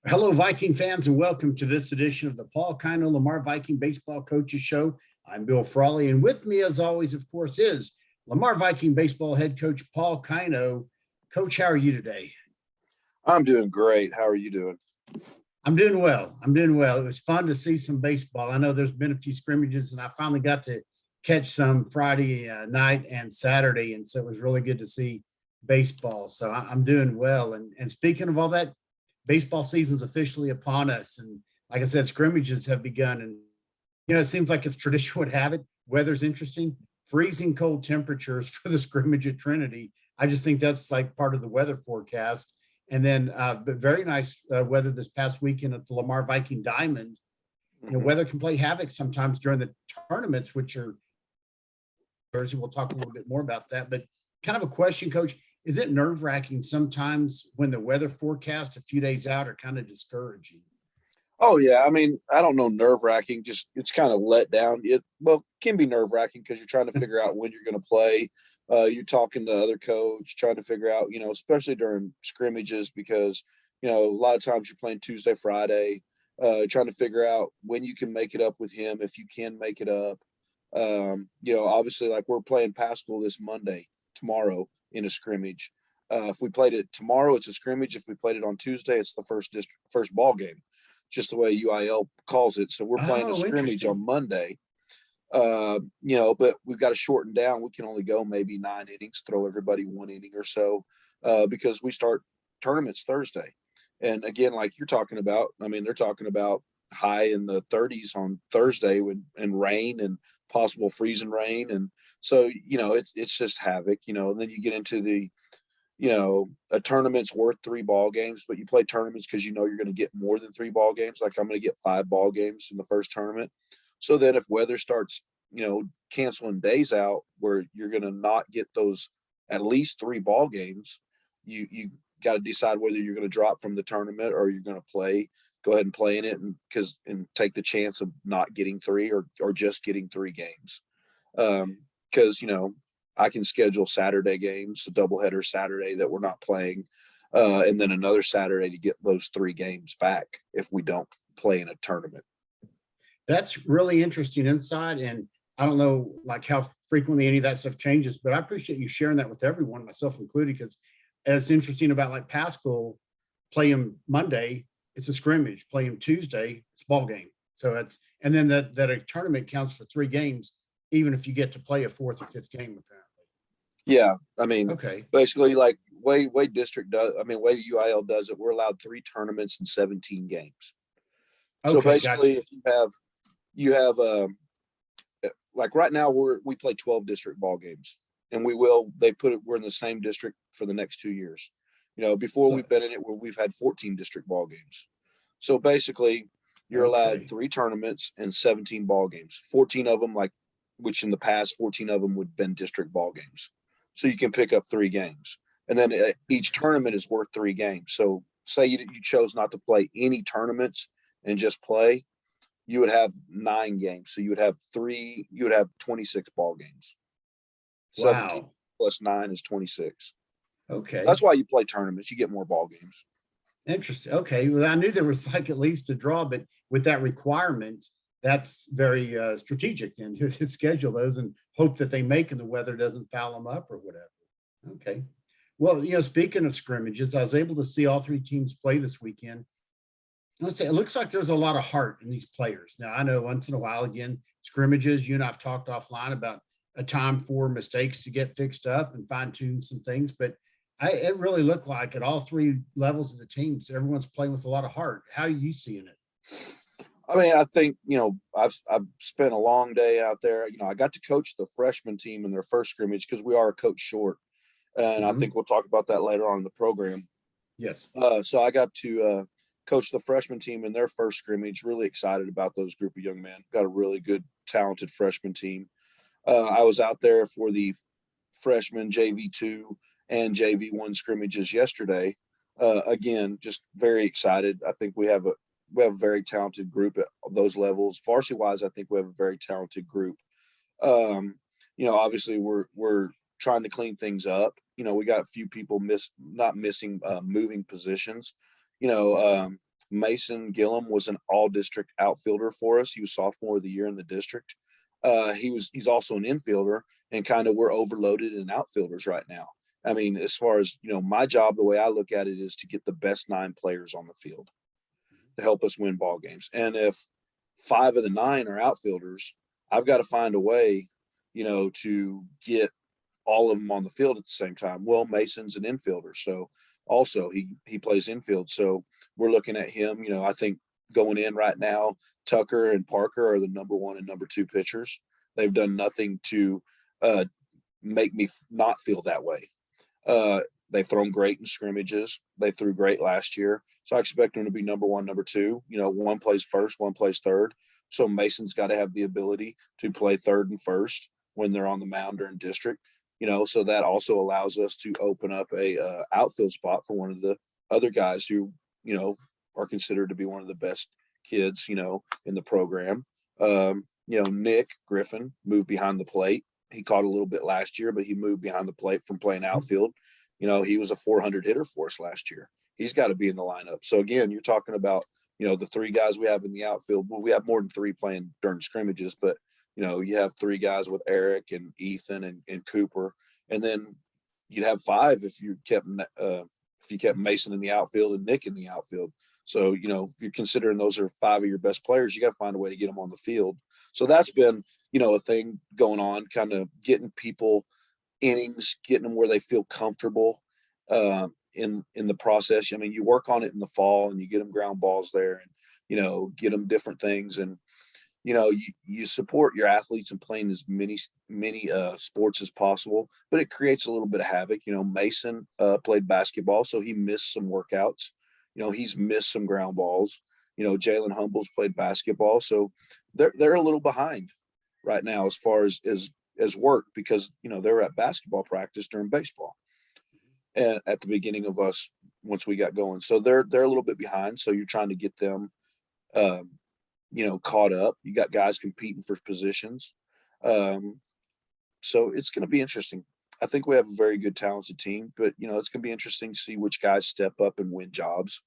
Hello, Viking fans, and welcome to this edition of the Kino Lamar Viking Baseball Coaches Show. I'm Bill Frawley, and with me, as always, of course, is Lamar Viking Baseball Head Coach Paul Kino. Coach, how are you today? I'm doing great. How are you doing? I'm doing well. It was fun to see some baseball. I know there's been a few scrimmages, and I finally got to catch some Friday night and Saturday, and so it was really good to see baseball. So I'm doing well. And speaking of all that, baseball season's officially upon us, and like I said, scrimmages have begun. And it seems like it's tradition would have it. Weather's interesting. Freezing cold temperatures for the scrimmage at Trinity. I just think that's like part of the weather forecast. And then, but very nice weather this past weekend at the Lamar Viking Diamond. Weather can play havoc sometimes during the tournaments, which are Thursday. We'll talk a little bit more about that. But kind of a question, Coach: is it nerve-wracking sometimes when the weather forecast a few days out are kind of discouraging? Oh yeah, I mean, I don't know, nerve-wracking. Just it's kind of let down. It can be nerve-wracking because you're trying to figure out when you're going to play. You're talking to other coach, trying to figure out, especially during scrimmages, because a lot of times you're playing Tuesday, Friday, trying to figure out when you can make it up with him, if you can make it up. Obviously, like we're playing Pascal this Monday, tomorrow in a scrimmage. If we played it tomorrow, it's a scrimmage. If we played it on Tuesday, it's the first ball game, just the way UIL calls it. So we're playing a Oh, scrimmage interesting. on Monday. But we've got to shorten down. We can only go maybe 9 innings, throw everybody 1 inning or so, because we start tournaments Thursday. And again, like you're talking about, I mean, they're talking about high in the 30s on Thursday and rain and possible freezing rain. And so, it's just havoc, and then you get into a tournament's worth 3 ball games, but you play tournaments because you're going to get more than 3 ball games. Like I'm going to get 5 ball games in the first tournament. So then if weather starts, canceling days out where you're going to not get those at least 3 ball games, you got to decide whether you're going to drop from the tournament or you're going to go ahead and play in it and take the chance of not getting 3 or just getting 3 games. Because, I can schedule Saturday games, a doubleheader Saturday that we're not playing, and then another Saturday to get those 3 games back if we don't play in a tournament. That's really interesting insight. And I don't know like how frequently any of that stuff changes, but I appreciate you sharing that with everyone, myself included, because it's interesting about like Pascal, play him Monday, it's a scrimmage, play him Tuesday, it's a ball game. So it's, and then that a tournament counts for 3 games, even if you get to play a fourth or fifth game, apparently. Yeah. I mean, Okay. basically like way district does, I mean, way UIL does it, we're allowed 3 tournaments and 17 games. So Okay. basically Gotcha. if you have like right now we play 12 district ball games, and we're in the same district for the next 2 years. Before So, we've been in it where we've had 14 district ball games. So basically you're allowed okay. 3 tournaments and 17 ball games, 14 of them, like, which in the past 14 of them would have been district ball games. So you can pick up 3 games, and then each tournament is worth 3 games. So say you chose not to play any tournaments and just play, you would have 9 games. So you would have 26 ball games. 17 Wow. plus 9 is 26. Okay. That's why you play tournaments. You get more ball games. Interesting. Okay. Well, I knew there was like at least a draw, but with that requirement, that's very strategic and to schedule those and hope that they make and the weather doesn't foul them up or whatever. Okay. Well, speaking of scrimmages, I was able to see all 3 teams play this weekend. Let's say it looks like there's a lot of heart in these players. Now, I know once in a while, again, scrimmages, you and I've talked offline about a time for mistakes to get fixed up and fine tune some things, but it really looked like at all 3 levels of the teams, everyone's playing with a lot of heart. How are you seeing it? I mean, I think, I've spent a long day out there. I got to coach the freshman team in their first scrimmage because we are a coach short. And I think Mm-hmm. we'll talk about that later on in the program. Yes. So I got to coach the freshman team in their first scrimmage. Really excited about those group of young men. Got a really good, talented freshman team. I was out there for the freshman JV2 and JV1 scrimmages yesterday. Again, just very excited. I think we have a very talented group at those levels. Varsity wise, I think we have a very talented group. Obviously we're trying to clean things up. We got a few people not missing moving positions. Mason Gillum was an all district outfielder for us. He was sophomore of the year in the district. He's also an infielder, and kind of we're overloaded in outfielders right now. I mean, as far as, my job, the way I look at it is to get the best 9 players on the field to help us win ball games. And if 5 of the 9 are outfielders, I've got to find a way, to get all of them on the field at the same time. Well, Mason's an infielder, so also he plays infield. So we're looking at him. I think going in right now, Tucker and Parker are the number 1 and number 2 pitchers. They've done nothing to make me not feel that way. They've thrown great in scrimmages. They threw great last year. So I expect them to be number 1, number 2. One plays first, one plays third. So Mason's got to have the ability to play third and first when they're on the mound or in district. So that also allows us to open up a outfield spot for one of the other guys who, are considered to be one of the best kids, in the program. Nick Griffin moved behind the plate. He caught a little bit last year, but he moved behind the plate from playing outfield. He was a 400 hitter for us last year. He's got to be in the lineup. So again, you're talking about, the 3 guys we have in the outfield. Well, we have more than 3 playing during scrimmages, but you have 3 guys with Eric and Ethan and Cooper, and then you'd have 5 if you kept Mason in the outfield and Nick in the outfield. So if you're considering those are 5 of your best players, you got to find a way to get them on the field. So that's been a thing going on, kind of getting people innings, getting them where they feel comfortable in the process. I mean, you work on it in the fall and you get them ground balls there, and get them different things, and you support your athletes in playing as many sports as possible, but it creates a little bit of havoc. Mason played basketball, so he missed some workouts. He's missed some ground balls. Jalen Humbles played basketball, so they're a little behind right now as far as work, because they're at basketball practice during baseball and at the beginning of us once we got going. So they're a little bit behind. So you're trying to get them caught up. You got guys competing for positions. So it's going to be interesting. I think we have a very good talented team, but it's going to be interesting to see which guys step up and win jobs.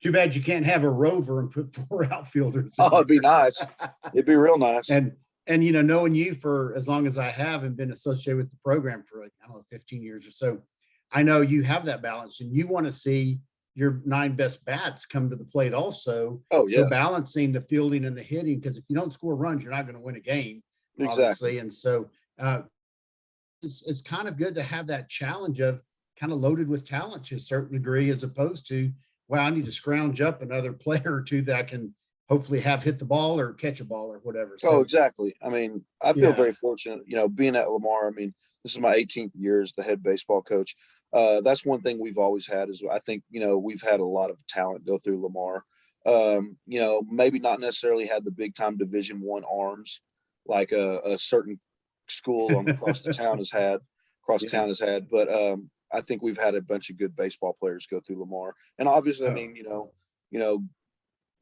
Too bad you can't have a rover and put 4 outfielders. Oh, it'd be nice. It'd be real nice. And knowing you for as long as I have and been associated with the program for 15 years or so, I know you have that balance, and you want to see your 9 best bats come to the plate also. Oh, yes. So balancing the fielding and the hitting, because if you don't score runs, you're not going to win a game. Exactly. Obviously. And so it's kind of good to have that challenge of kind of loaded with talent to a certain degree, as opposed to, well, I need to scrounge up another player or 2 that I can hopefully have hit the ball or catch a ball or whatever. So, oh, exactly. I mean, I feel very fortunate, being at Lamar. I mean, this is my 18th year as the head baseball coach. That's one thing we've always had is I think, we've had a lot of talent go through Lamar. Maybe not necessarily had the big time Division I arms like a certain school across town has had, but I think we've had a bunch of good baseball players go through Lamar. And obviously, I mean,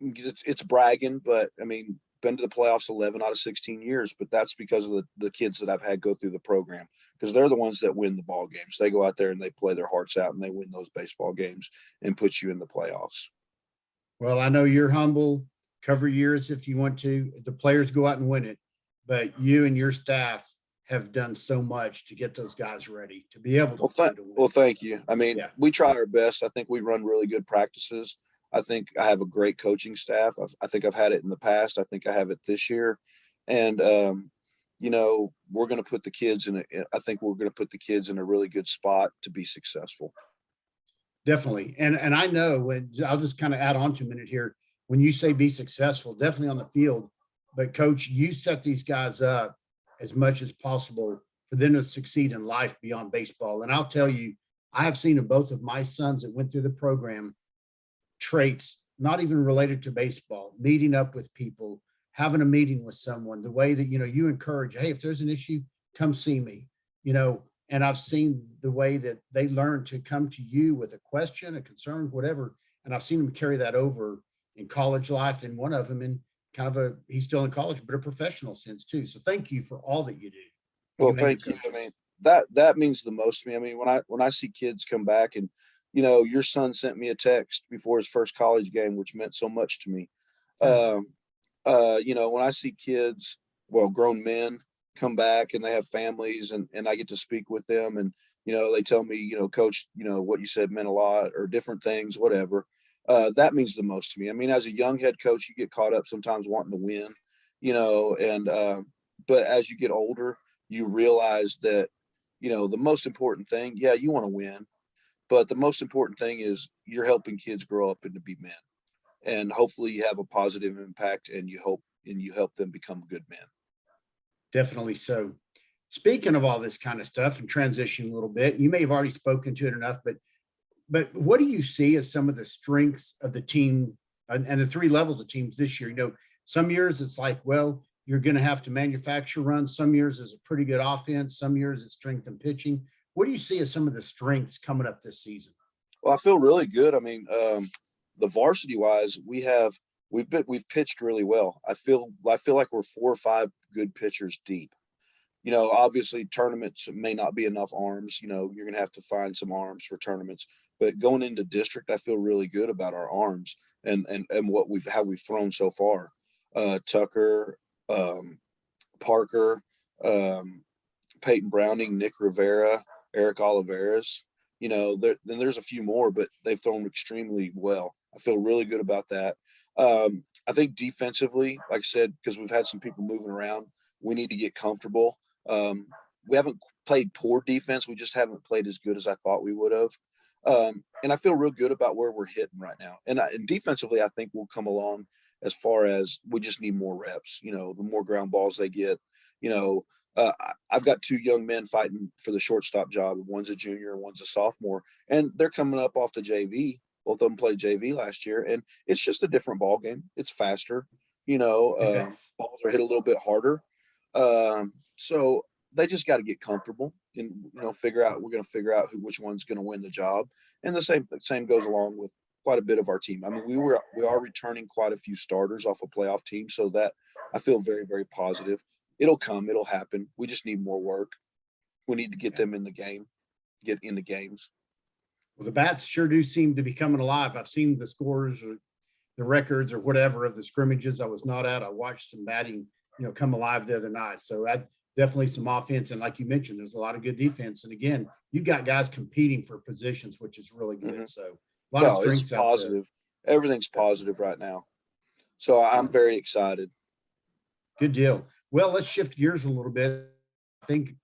it's bragging, but I mean, been to the playoffs 11 out of 16 years, but that's because of the kids that I've had go through the program, because they're the ones that win the ball games. They go out there and they play their hearts out and they win those baseball games and put you in the playoffs. Well, I know you're humble, cover years if you want to. The players go out and win it, but you and your staff have done so much to get those guys ready to be able to. Well, thank you. I mean, we try our best. I think we run really good practices. I think I have a great coaching staff. I think I've had it in the past. I think I have it this year. And, we're going to put the kids I think we're going to put the kids in a really good spot to be successful. Definitely. And I know when I'll just kind of add on to a minute here, when you say be successful, definitely on the field, but coach, you set these guys up as much as possible for them to succeed in life beyond baseball. And I'll tell you, I have seen in both of my sons that went through the program traits, not even related to baseball, meeting up with people, having a meeting with someone, the way that, you encourage, hey, if there's an issue, come see me, and I've seen the way that they learn to come to you with a question, a concern, whatever. And I've seen them carry that over in college life. And one of them in kind of he's still in college, but a professional sense too. So thank you for all that you do. Well, thank you. I mean, that means the most to me. I mean, when I see kids come back and, your son sent me a text before his first college game, which meant so much to me. Yeah. Um, when I see kids, well, grown men come back and they have families and I get to speak with them and, they tell me, coach, what you said meant a lot or different things, whatever. That means the most to me. I mean, as a young head coach, you get caught up sometimes wanting to win, but as you get older, you realize that, the most important thing, yeah, you want to win, but the most important thing is you're helping kids grow up and to be men. And hopefully you have a positive impact and you help them become good men. Definitely so. Speaking of all this kind of stuff and transition a little bit, you may have already spoken to it enough, but what do you see as some of the strengths of the team and the three levels of teams this year? Some years it's like, well, you're going to have to manufacture runs. Some years is a pretty good offense. Some years it's strength and pitching. What do you see as some of the strengths coming up this season? Well, I feel really good. I mean, the varsity wise, we've pitched really well. I feel like we're 4 or 5 good pitchers deep. Obviously tournaments may not be enough arms. You're going to have to find some arms for tournaments. But going into district, I feel really good about our arms and how we've thrown so far. Tucker, Parker, um, Peyton Browning, Nick Rivera, Eric Oliveras. Then there's a few more, but they've thrown extremely well. I feel really good about that. I think defensively, like I said, because we've had some people moving around, we need to get comfortable. We haven't played poor defense. We just haven't played as good as I thought we would have. And I feel real good about where we're hitting right now. And defensively, I think we'll come along as far as we just need more reps. The more ground balls they get, you know, I've got 2 young men fighting for the shortstop job. One's a junior and one's a sophomore, and they're coming up off the JV. Both of them played JV last year, and it's just a different ball game. It's faster, Yes. balls are hit a little bit harder. So they just got to get comfortable and figure out. We're going to figure out which one's going to win the job, and the same goes along with quite a bit of our team. I mean, we are returning quite a few starters off a playoff team, so that I feel very, very positive. It'll come, it'll happen. We just need more work. We need to get them in the game, get in the games. Well, the bats sure do seem to be coming alive. I've seen the scores or the records or whatever of the scrimmages I was not at. I watched some batting, come alive the other night. So that definitely some offense. And like you mentioned, there's a lot of good defense. And again, you got guys competing for positions, which is really good. Mm-hmm. So a lot of No, it's strengths out there. positive. Everything's positive right now. So I'm very excited. Good deal. Well, let's shift gears a little bit. I think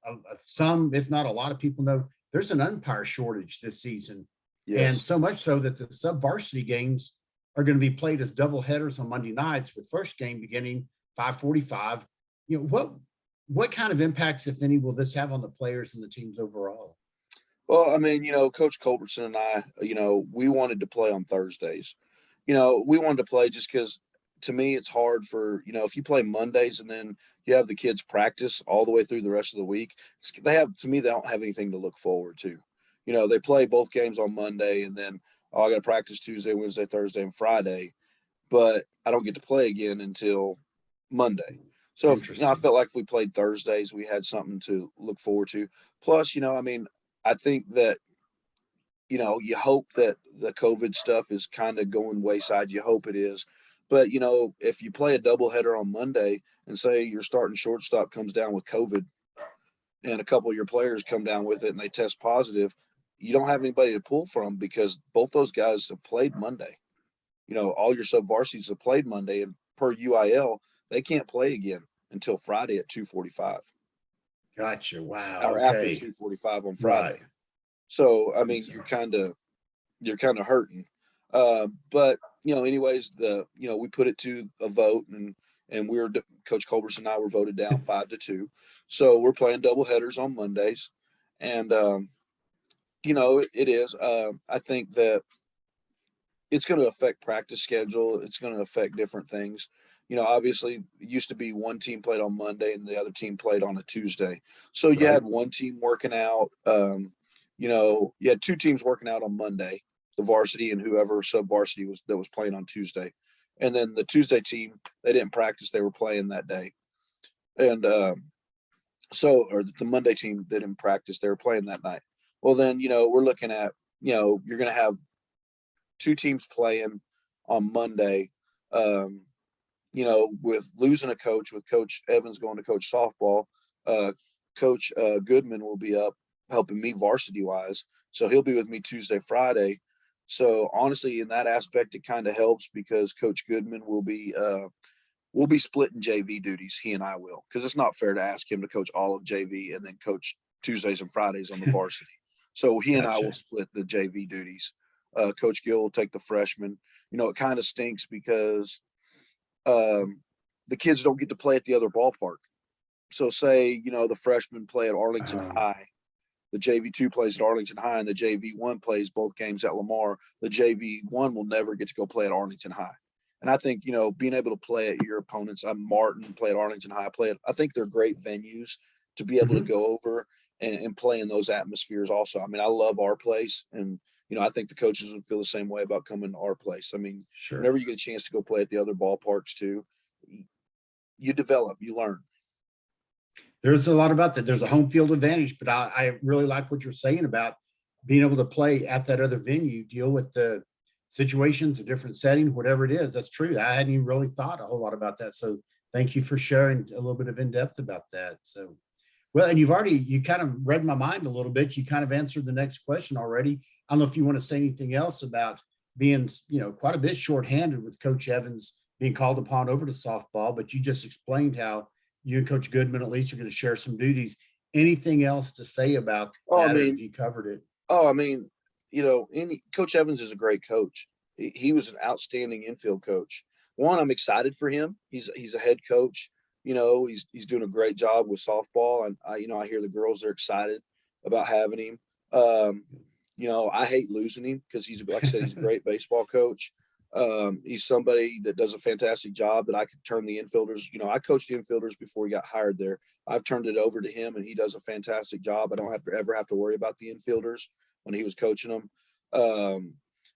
some, if not a lot of people know there's an umpire shortage this season. And Yes. so much so that the sub varsity games are going to be played as double headers on Monday nights with first game beginning 5:45. What kind of impacts, if any, will this have on the players and the teams overall? Well, I mean, Coach Culbertson and I, we wanted to play on Thursdays. We wanted to play just because to me it's hard for, if you play Mondays and then you have the kids practice all the way through the rest of the week, they don't have anything to look forward to. They play both games on Monday and then I got to practice Tuesday, Wednesday, Thursday, and Friday, but I don't get to play again until Monday. So I Interesting. felt like if we played Thursdays, we had something to look forward to. Plus, I mean, I think that you hope that the COVID stuff is kind of going wayside. You hope it is. But, if you play a doubleheader on Monday and say your starting shortstop comes down with COVID and a couple of your players come down with it and they test positive, you don't have anybody to pull from because both those guys have played Monday. All your sub varsities have played Monday, and per UIL, they can't play again until Friday at 2:45 Gotcha. Wow. or after Okay. 2:45 on Right. Friday. So, I mean, So, you're kind of hurting. But anyways, we put it to a vote, and Coach Culberson and I were voted down 5-2. So we're playing double headers on Mondays, and it is. I think that it's going to affect practice schedule. It's going to affect different things. Obviously, it used to be one team played on Monday and the other team played on a Tuesday. So you right. had one team working out. You had 2 teams working out on Monday, the varsity and whoever sub varsity was playing on Tuesday, and then the Tuesday team, they didn't practice; they were playing that day, and or the Monday team, they didn't practice; they were playing that night. Well, then we're looking at you're going to have two teams playing on Monday. With losing a coach, with Coach Evans going to coach softball, Coach Goodman will be up helping me varsity wise. So he'll be with me Tuesday, Friday. So honestly, in that aspect, it kind of helps because Coach Goodman will be we'll be splitting JV duties. He and I will, because it's not fair to ask him to coach all of JV and then coach Tuesdays and Fridays on the varsity. So he and I will split the JV duties. Coach Gill will take the freshmen. It kind of stinks because the kids don't get to play at the other ballpark. So say, the freshmen play at Arlington High, the JV2 plays at Arlington High, and the JV1 plays both games at Lamar. The JV1 will never get to go play at Arlington High. And I think, being able to play at your opponents, Martin, play at Arlington High, I think they're great venues to be able to go over and play in those atmospheres also. I mean, I love our place, and, I think the coaches would feel the same way about coming to our place. I mean, whenever you get a chance to go play at the other ballparks too, you develop, you learn. There's a lot about that. There's a home field advantage, but I really like what you're saying about being able to play at that other venue, deal with the situations, a different setting, whatever it is. That's true. I hadn't even really thought a whole lot about that. So thank you for sharing a little bit of in-depth about that. So, well, and you kind of read my mind a little bit. You kind of answered the next question already. I don't know if you want to say anything else about being, quite a bit shorthanded with Coach Evans being called upon over to softball, but you just explained how you and Coach Goodman, at least, are going to share some duties. Anything else to say about that? If you covered it. Coach Evans is a great coach. He was an outstanding infield coach. One, I'm excited for him. He's a head coach. He's doing a great job with softball, and I hear the girls are excited about having him. I hate losing him because like I said, he's a great baseball coach. He's somebody that does a fantastic job that I could turn the infielders. I coached the infielders before he got hired there. I've turned it over to him, and he does a fantastic job. I don't ever have to worry about the infielders when he was coaching them.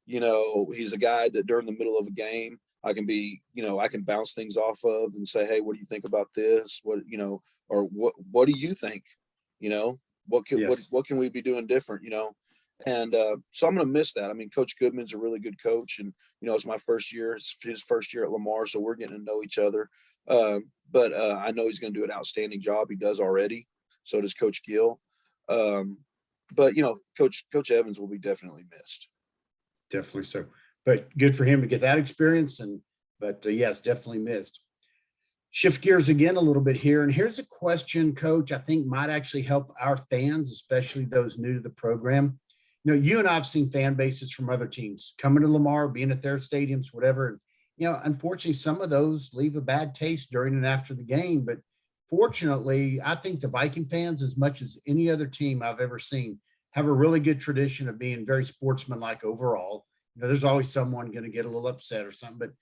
He's a guy that during the middle of a game, I can bounce things off of and say, hey, what do you think about this? What do you think? What can we be doing different? And so I'm going to miss that. I mean, Coach Goodman's a really good coach, and it's my first year. It's his first year at Lamar, so we're getting to know each other. But I know he's going to do an outstanding job. He does already. So does Coach Gill. But Coach Evans will be definitely missed. Definitely so. But good for him to get that experience. But yes, definitely missed. Shift gears again a little bit here. And here's a question, Coach, I think might actually help our fans, especially those new to the program. You and I have seen fan bases from other teams coming to Lamar, being at their stadiums, whatever. Unfortunately, some of those leave a bad taste during and after the game. But fortunately, I think the Viking fans, as much as any other team I've ever seen, have a really good tradition of being very sportsmanlike overall. There's always someone going to get a little upset or something. But,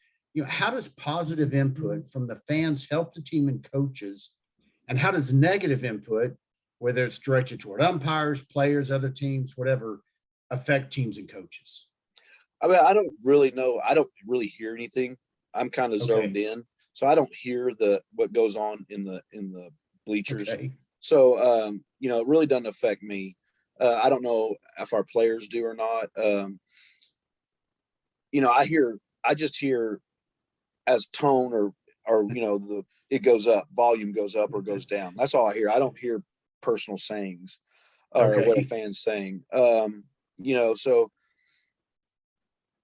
how does positive input from the fans help the team and coaches? And how does negative input, whether it's directed toward umpires, players, other teams, whatever, affect teams and coaches? I mean, I don't really know. I don't really hear anything. I'm kind of zoned in, so I don't hear what goes on in the bleachers. Okay. So, it really doesn't affect me. I don't know if our players do or not. I just hear as tone or it goes up, volume goes up or goes down. That's all I hear. I don't hear personal sayings or what a fan's saying. So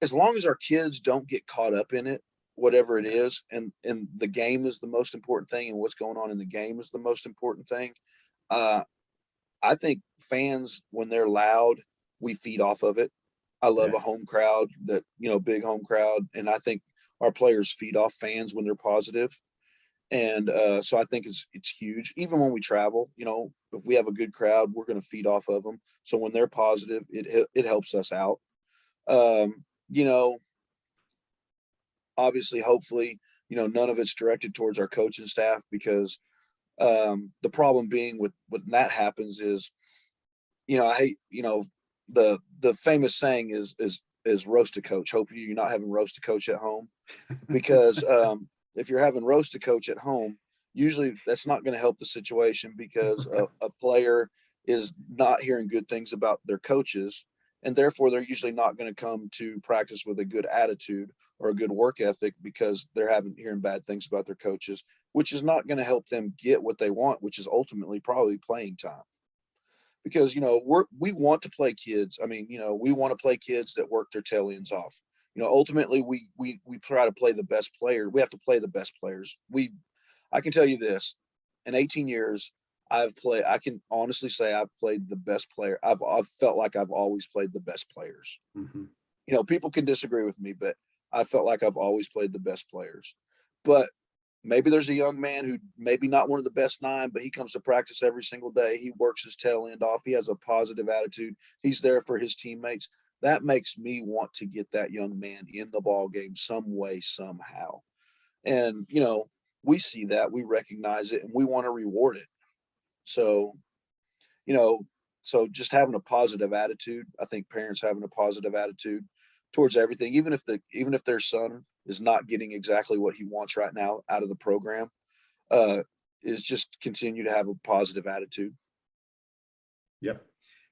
as long as our kids don't get caught up in it, whatever it is, and the game is the most important thing, and what's going on in the game is the most important thing. I think fans, when they're loud, we feed off of it. I love a home crowd, big home crowd. And I think our players feed off fans when they're positive. And so I think it's huge. Even when we travel, if we have a good crowd, we're going to feed off of them. So when they're positive, it helps us out. Obviously, hopefully, none of it's directed towards our coaching staff, because the problem being with when that happens is, I hate, the famous saying is roast a coach. Hopefully you're not having roast a coach at home, because if you're having roast a coach at home, usually that's not going to help the situation, because a player is not hearing good things about their coaches, and therefore they're usually not going to come to practice with a good attitude or a good work ethic because they're hearing bad things about their coaches, which is not going to help them get what they want, which is ultimately probably playing time. Because we want to play kids. I mean, we want to play kids that work their tail ends off. Ultimately we try to play the best player. We have to play the best players. I can tell you this, in 18 years, I can honestly say I've played the best player. I've felt like I've always played the best players. Mhm. People can disagree with me, but I felt like I've always played the best players. But maybe there's a young man who maybe not one of the best nine, but he comes to practice every single day. He works his tail end off. He has a positive attitude. He's there for his teammates. That makes me want to get that young man in the ball game some way, somehow. And, we see that, we recognize it, and we want to reward it. So, you know, so just having a positive attitude, I think parents having a positive attitude towards everything, even if their son is not getting exactly what he wants right now out of the program, uh, is just continue to have a positive attitude. Yep.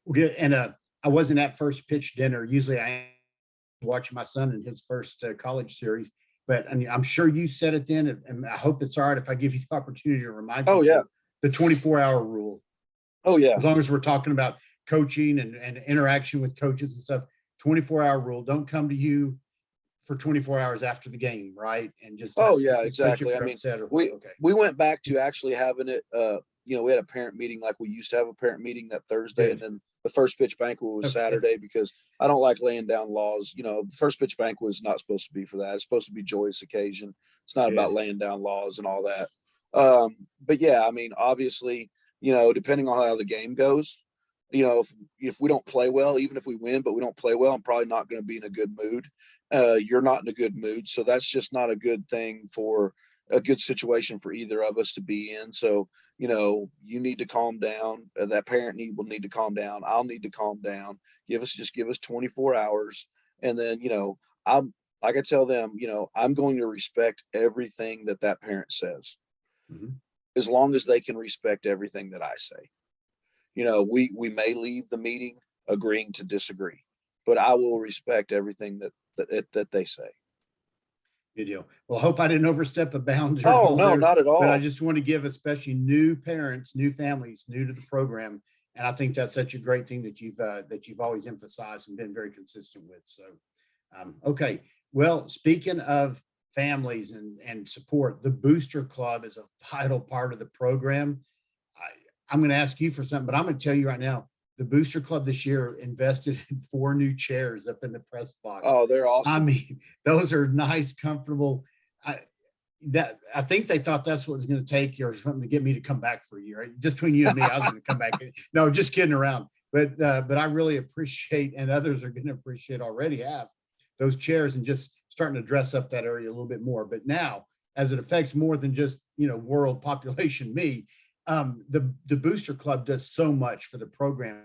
Well, good. And I wasn't at first pitch dinner. Usually I am watching my son in his first college series, but I mean, I'm sure you said it then, and I hope it's all right if I give you the opportunity to remind Oh yeah. people the 24-hour rule. Oh yeah. As long as we're talking about coaching and interaction with coaches and stuff, 24-hour rule. Don't come to you for 24 hours after the game, right? And just Oh yeah, especially if exactly. I you're mean, upset or we what. Okay. we went back to actually having it. We had a parent meeting like we used to have a parent meeting that Thursday, and Good. then the first pitch banquet was Okay. Saturday because I don't like laying down laws. The first pitch banquet is not supposed to be for that. It's supposed to be joyous occasion. It's not about Good. laying down laws and all that. But yeah, I mean, obviously, depending on how the game goes, if we don't play well, even if we win, but we don't play well, I'm probably not going to be in a good mood. You're not in a good mood, so that's just not a good thing for a good situation for either of us to be in. So, you need to calm down. That will need to calm down. I'll need to calm down. Give us 24 hours. And then, I'm like I tell them, I'm going to respect everything that parent says, Mhm. as long as they can respect everything that I say. We may leave the meeting agreeing to disagree, but I will respect everything that they say. Good deal. Well, I hope I didn't overstep a boundary at Oh all no, there, not at but I all. just want to give especially new parents, new families, new to the program, and I think that's such a great thing that you've always emphasized and been very consistent with. So, okay. Well, speaking of families and support, the Booster Club is a vital part of the program. I'm going to ask you for something, but I'm going to tell you right now, the Booster Club this year invested in 4 new chairs up in the press box. Oh, they're I awesome. mean, those are nice, comfortable. I I think they thought that's what it was going to take or something to get me to come back for a year. Just between you and me, I was going to come back. No, just kidding around. But I really appreciate, and others are going to appreciate already have those chairs and just starting to dress up that area a little bit more. But now, as it affects more than just world population, me, the Booster Club does so much for the program.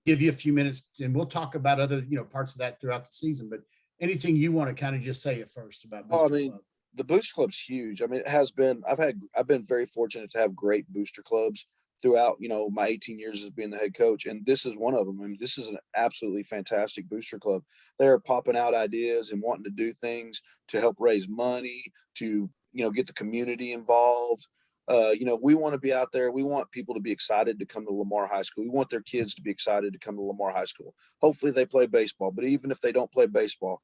Give you a few minutes, and we'll talk about other parts of that throughout the season. But anything you want to kind of just say at first about Oh, I Booster mean, Club? the booster club's huge. I mean, it has been. I've been very fortunate to have great booster clubs throughout, my 18 years as being the head coach, and this is one of them. I mean, this is an absolutely fantastic booster club. They're popping out ideas and wanting to do things to help raise money, to get the community involved. We want to be out there. We want people to be excited to come to Lamar High School. We want their kids to be excited to come to Lamar High School. Hopefully, they play baseball, but even if they don't play baseball,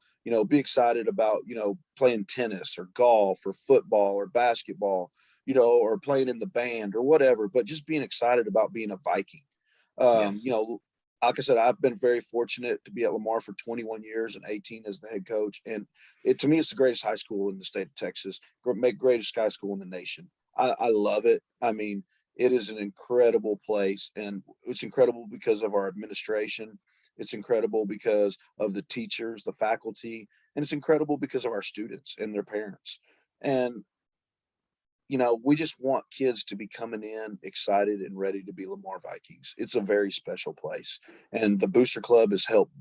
be excited about, playing tennis or golf or football or basketball, or playing in the band or whatever, but just being excited about being a Viking. Yes. Like I said, I've been very fortunate to be at Lamar for 21 years and 18 as the head coach. And to me, it's the greatest high school in the state of Texas, greatest high school in the nation. I love it. I mean, it is an incredible place, and it's incredible because of our administration. It's incredible because of the teachers, the faculty, and it's incredible because of our students and their parents. And we just want kids to be coming in excited and ready to be Lamar Vikings. It's a very special place, and the Booster Club has helped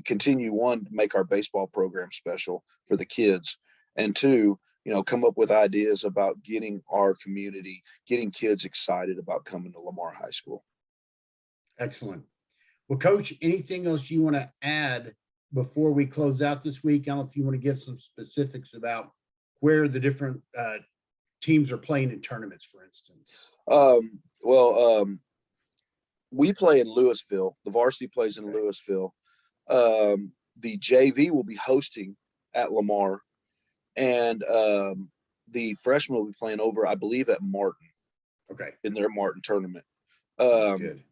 continue, one, to make our baseball program special for the kids, and two, come up with ideas about getting our community, getting kids excited about coming to Lamar High School. Excellent. Well, Coach, anything else you want to add before we close out this week? I don't know if you want to give some specifics about where the different teams are playing in tournaments, for instance. Well, we play in Louisville. The varsity plays in Louisville. The JV will be hosting at Lamar, and the freshmen will be playing over, I believe, at Martin. Okay. In their Martin tournament. Good.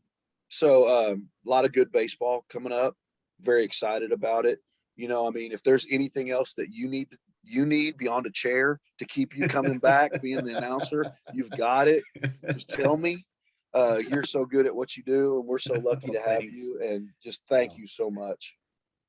So a lot of good baseball coming up. Very excited about it. You know, I mean, if there's anything else that you need beyond a chair to keep you coming back, being the announcer, you've got it. Just tell me. You're so good at what you do, and we're so lucky to have you. And just thank you so much.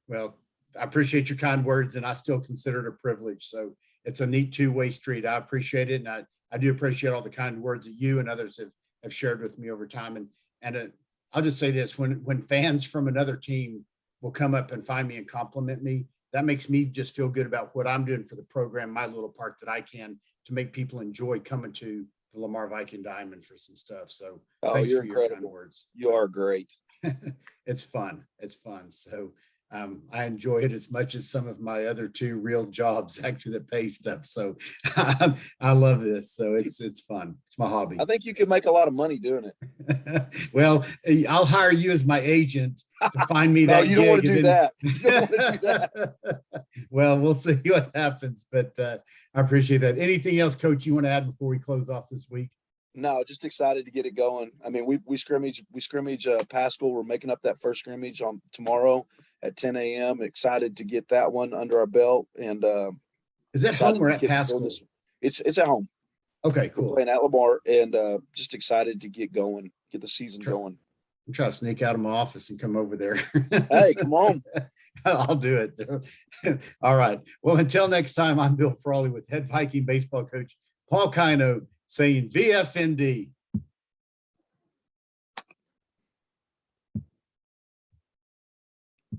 Well, I appreciate your kind words, and I still consider it a privilege. So it's a neat two-way street. I appreciate it, and I do appreciate all the kind words that you and others have shared with me over time. And I'll just say this: when fans from another team will come up and find me and compliment me, that makes me just feel good about what I'm doing for the program, my little part that I can to make people enjoy coming to the Lamar Viking Diamond for some stuff. So thanks you're for incredible. your kind words. You are great. It's fun. It's fun. So I enjoy it as much as some of my other two real jobs actually that pay stuff. So I love this. So it's fun. It's my hobby. I think you can make a lot of money doing it. Well, I'll hire you as my agent to find me that. You don't want to do that. You don't want to do that. Well, we'll see what happens, but I appreciate that. Anything else, Coach, you want to add before we close off this week? No, just excited to get it going. I mean, we scrimmage Pascal. We're making up that first scrimmage on tomorrow at 10 a.m. Excited to get that one under our belt. And is that home or at Pascal? It's at home. Okay, cool. We're playing at Lamar, and just excited to get going, get the season going. I'm trying to sneak out of my office and come over there. Hey, come on. I'll do it. All right. Well, until next time, I'm Bill Frawley with head Viking baseball coach Paul Kino saying VFND.